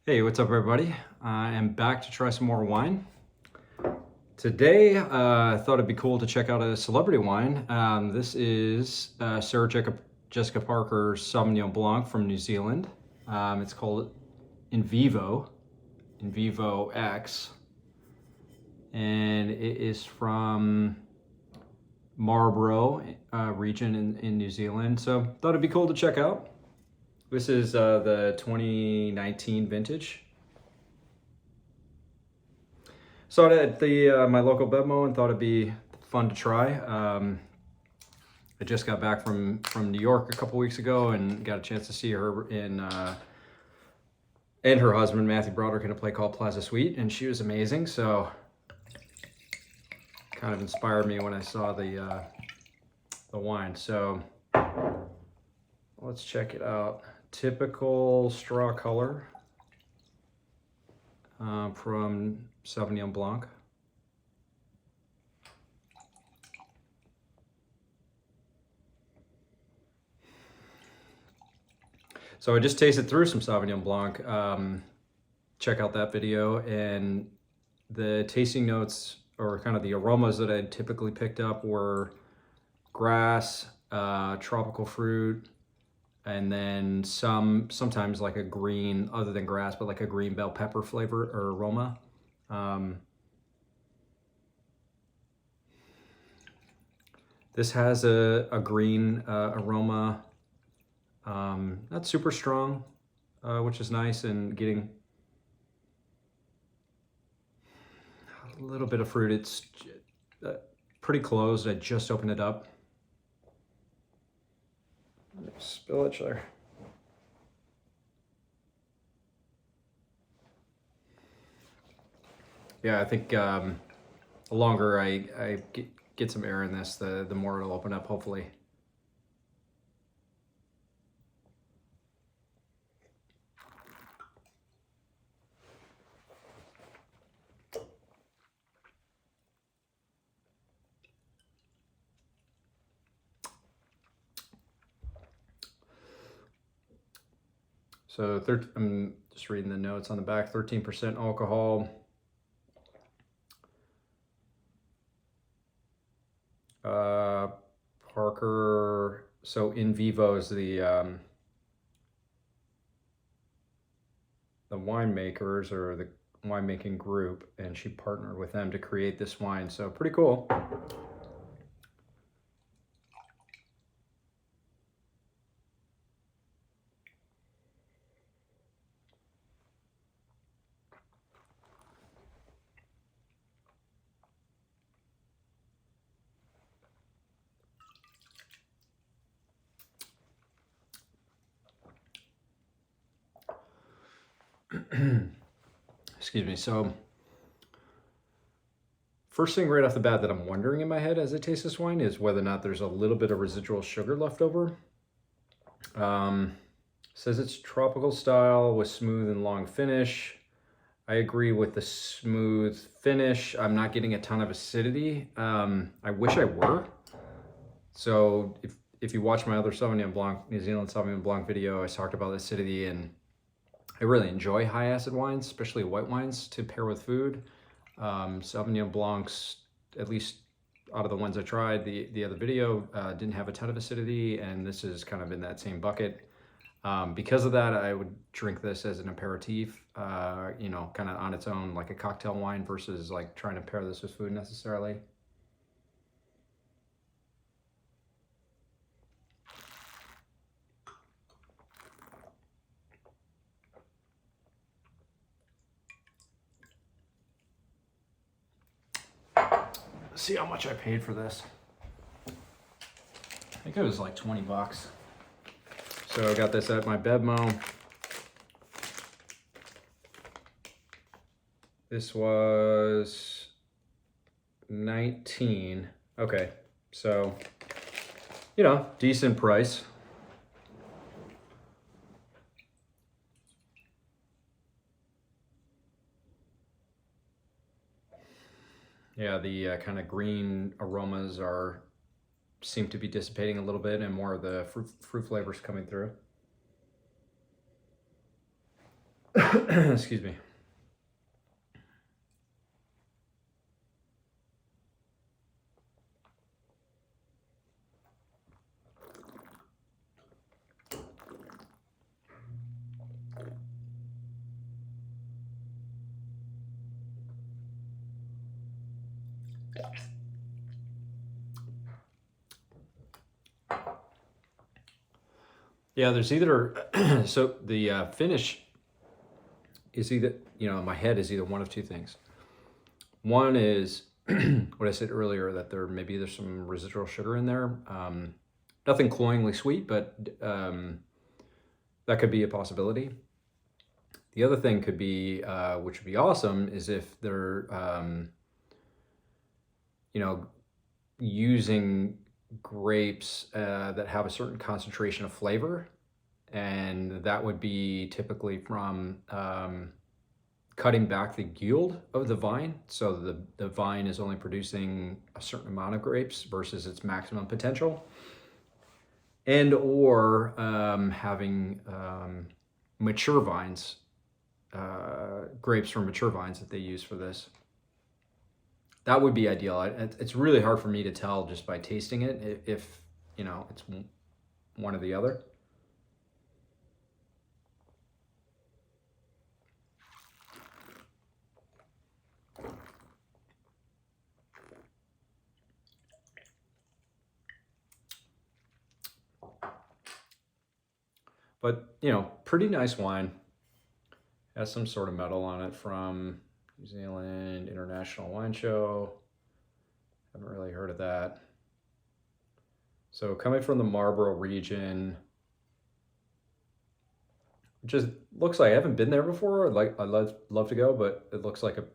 Hey, what's up everybody? I am back to try some more wine. Today, I thought it'd be cool to check out a celebrity wine. This is Sarah Jessica Parker's Sauvignon Blanc from New Zealand. It's called Invivo X, and it is from Marlborough region in New Zealand. So thought it'd be cool to check out. This is the 2019 vintage. Saw it at the my local Bevmo and thought it'd be fun to try. I just got back from New York a couple weeks ago and got a chance to see her and her husband Matthew Broderick in a play called Plaza Suite, and she was amazing. So kind of inspired me when I saw the wine. So let's check it out. Typical straw color from Sauvignon Blanc. So I just tasted through some Sauvignon Blanc. Check out that video, and the tasting notes or kind of the aromas that I typically picked up were grass, tropical fruit, and then sometimes like a green, other than grass, but like a green bell pepper flavor or aroma. This has a green aroma, not super strong, which is nice, and getting a little bit of fruit. It's pretty closed. I just opened it up. Spill it, sure. Yeah, I think the longer I get some air in this, the more it'll open up, hopefully. So I'm just reading the notes on the back, 13% alcohol. Parker, so Invivo is the winemakers or the winemaking group, and she partnered with them to create this wine. So pretty cool. Excuse me. So first thing right off the bat that I'm wondering in my head as I taste this wine is whether or not there's a little bit of residual sugar left over. Says it's tropical style with smooth and long finish. I agree with the smooth finish. I'm not getting a ton of acidity. I wish I were. So if you watch my other Sauvignon Blanc, New Zealand Sauvignon Blanc video, I talked about acidity, and I really enjoy high acid wines, especially white wines, to pair with food. Sauvignon Blancs, at least out of the ones I tried, the other video, didn't have a ton of acidity, and this is kind of in that same bucket. Because of that, I would drink this as an aperitif, you know, kind of on its own, like a cocktail wine, versus like trying to pair this with food necessarily. Let's see how much I paid for this. I think it was like 20 bucks. So I got this at my Bevmo. This was 19. Okay, so, you know, decent price. Yeah, the kind of green aromas seem to be dissipating a little bit, and more of the fruit flavors coming through. Excuse me. Yeah, there's either so the finish is either, in my head, is either one of two things. One is what I said earlier, that maybe there's some residual sugar in there. Nothing cloyingly sweet, but that could be a possibility. The other thing could be, which would be awesome, is if they're, using grapes that have a certain concentration of flavor, and that would be typically from cutting back the yield of the vine, so the vine is only producing a certain amount of grapes versus its maximum potential, and or having mature vines, grapes from mature vines that they use for this. That would be ideal. It's really hard for me to tell just by tasting it if it's one or the other. But, pretty nice wine. Has some sort of medal on it from New Zealand International Wine Show. Haven't really heard of that. So coming from the Marlborough region, just looks like, I haven't been there before. I'd love to go, but it looks like a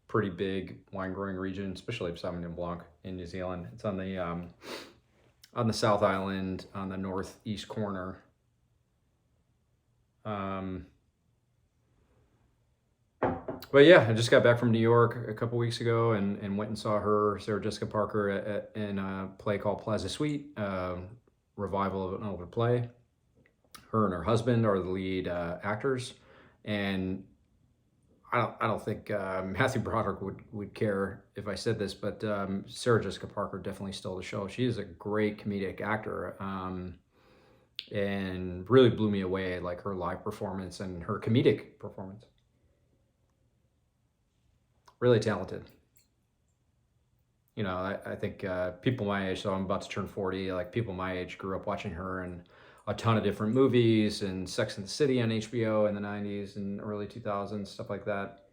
pretty big wine growing region, especially Sauvignon Blanc in New Zealand. It's on the South Island, on the northeast corner. But yeah, I just got back from New York a couple weeks ago and went and saw Sarah Jessica Parker, in a play called Plaza Suite, revival of an older play. Her and her husband are the lead actors, and I don't think Matthew Broderick would care if I said this, but Sarah Jessica Parker definitely stole the show. She is a great comedic actor, and really blew me away, like her live performance and her comedic performance. Really talented. I think people my age, so I'm about to turn 40, like people my age grew up watching her in a ton of different movies, and Sex and the City on HBO in the 90s and early 2000s, stuff like that.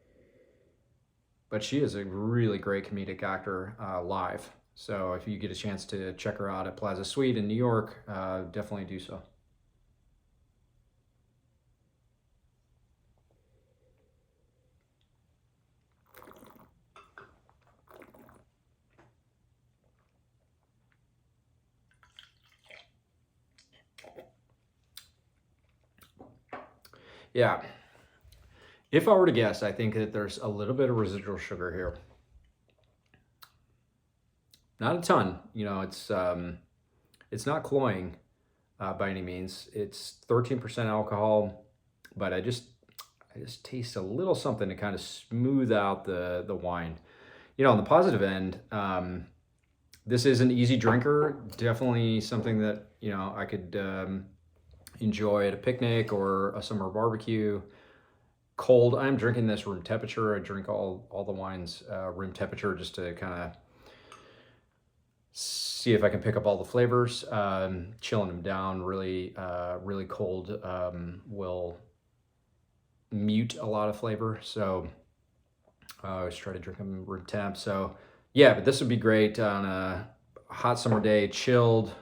But she is a really great comedic actor live. So if you get a chance to check her out at Plaza Suite in New York, definitely do so. Yeah. If I were to guess, I think that there's a little bit of residual sugar here. Not a ton. It's not cloying by any means. It's 13% alcohol, but I just taste a little something to kind of smooth out the wine. On the positive end, this is an easy drinker. Definitely something that I could enjoy at a picnic or a summer barbecue. Cold. I'm drinking this room temperature. I drink all the wines room temperature, just to kind of see if I can pick up all the flavors. Chilling them down really cold will mute a lot of flavor. So I always try to drink them room temp. So yeah, but this would be great on a hot summer day, chilled,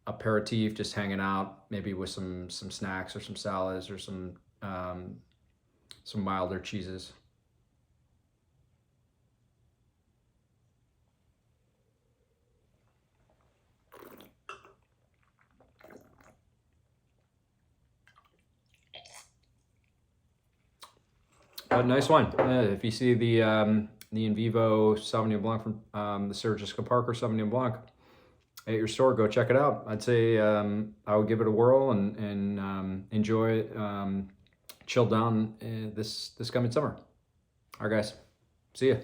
aperitif, just hanging out, maybe with some snacks or some salads or some milder cheeses. Nice wine. If you see the Invivo Sauvignon Blanc from the Sarah Jessica Parker Sauvignon Blanc at your store, go check it out. I'd say I would give it a whirl and enjoy it. chill down this coming summer. All right, guys. See ya.